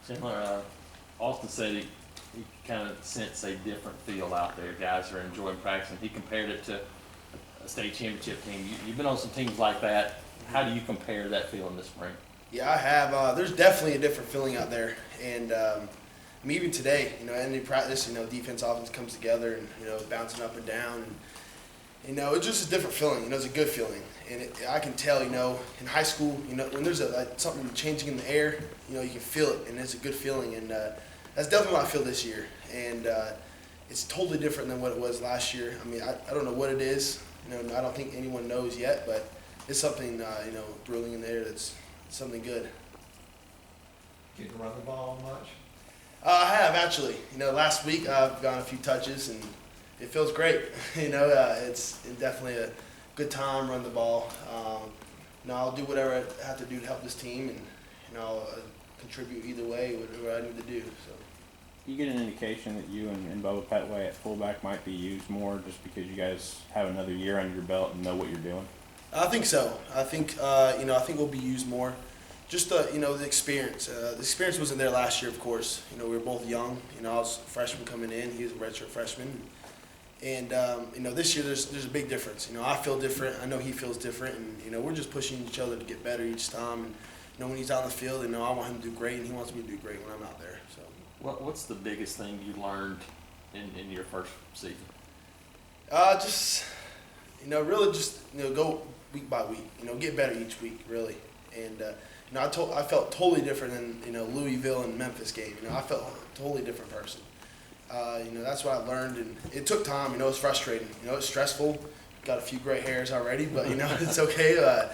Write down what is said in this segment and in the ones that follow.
Chandler, Austin said he kind of sensed a different feel out there. Guys are enjoying practicing. He compared it to a state championship team. You've been on some teams like that. How do you compare that feeling this spring? Yeah, I have. There's definitely a different feeling out there, and I mean, even today, ending practice, defense, offense comes together, and bouncing up and down, and it's just a different feeling. It's a good feeling, and I can tell, in high school, when there's something changing in the air, you can feel it, and it's a good feeling, and that's definitely what I feel this year, and it's totally different than what it was last year. I mean, I don't know what it is. I don't think anyone knows yet, but it's something, brewing in there that's something good. Get to run the ball much? I have actually. Last week I've gotten a few touches and it feels great. It's definitely a good time, run the ball. I'll do whatever I have to do to help this team, and I'll contribute either way, whatever I need to do. So. You get an indication that you and Bubba Petway at fullback might be used more just because you guys have another year under your belt and know what you're doing? I think so. I think I think we'll be used more. Just the the experience. The experience wasn't there last year, of course. We were both young. I was a freshman coming in. He was a redshirt freshman. And this year there's a big difference. I feel different. I know he feels different, and we're just pushing each other to get better each time. And when he's out on the field, I want him to do great, and he wants me to do great when I'm out there. So. What's the biggest thing you learned in your first season? Really just go week by week. Get better each week, really. And I felt totally different than Louisville and Memphis game. I felt a totally different person. That's what I learned, and it took time. It's frustrating. It's stressful. Got a few gray hairs already, but it's okay.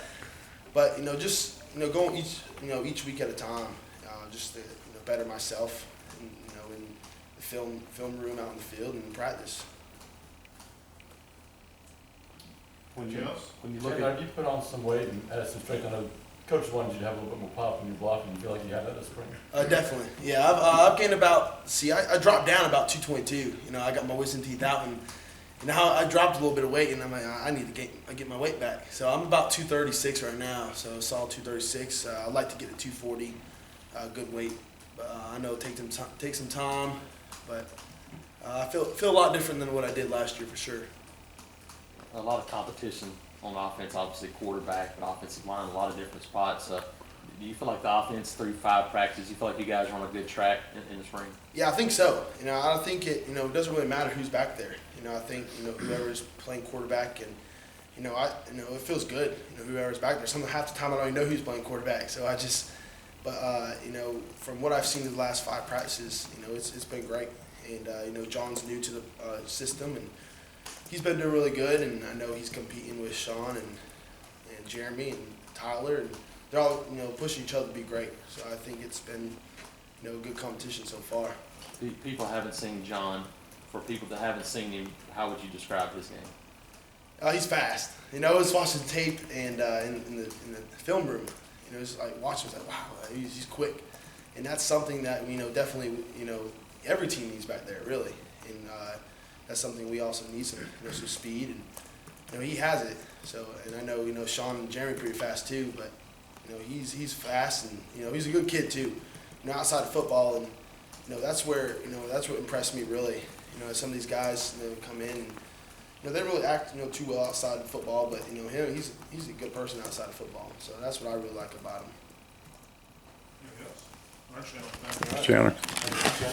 But just going each week at a time, just to better myself. In the film room, out in the field, and in practice. When you look Chandler, at you put on some weight and added some strength. I know Coach wanted you to have a little bit more pop in your blocking. You feel like you have that this spring? Definitely. Yeah, I've gained about. I dropped down about 222. I got my wisdom teeth out, and now I dropped a little bit of weight, and I'm like, I need to get my weight back. So I'm about 236 right now. So solid 236. I'd like to get to 240. Good weight. I know it takes some time, but I feel a lot different than what I did last year for sure. A lot of competition on offense, obviously quarterback and offensive line, a lot of different spots. Do you feel like the offense through 5 practices, you feel like you guys are on a good track in the spring? Yeah, I think so. I think it doesn't really matter who's back there. I think whoever's playing quarterback, and it feels good. Whoever's back there. Half the time I don't even know who's playing quarterback. So from what I've seen in the last 5 practices, it's been great. And John's new to the system, and he's been doing really good. And I know he's competing with Sean and Jeremy and Tyler, and they're all pushing each other to be great. So I think it's been good competition so far. People haven't seen John. For people that haven't seen him, how would you describe his game? He's fast. I was watching tape and in the film room. It's like watching. It's like wow, he's quick, and that's something that definitely every team needs back there really, and that's something we also need some speed, and he has it. So and I know Sean and Jeremy pretty fast too, but he's fast, and he's a good kid too. Outside of football, and that's where that's what impressed me really. Some of these guys come in, and they don't really act too well outside of football, but him, he's a good person outside of football. So that's what I really like about him. Chandler. Chandler.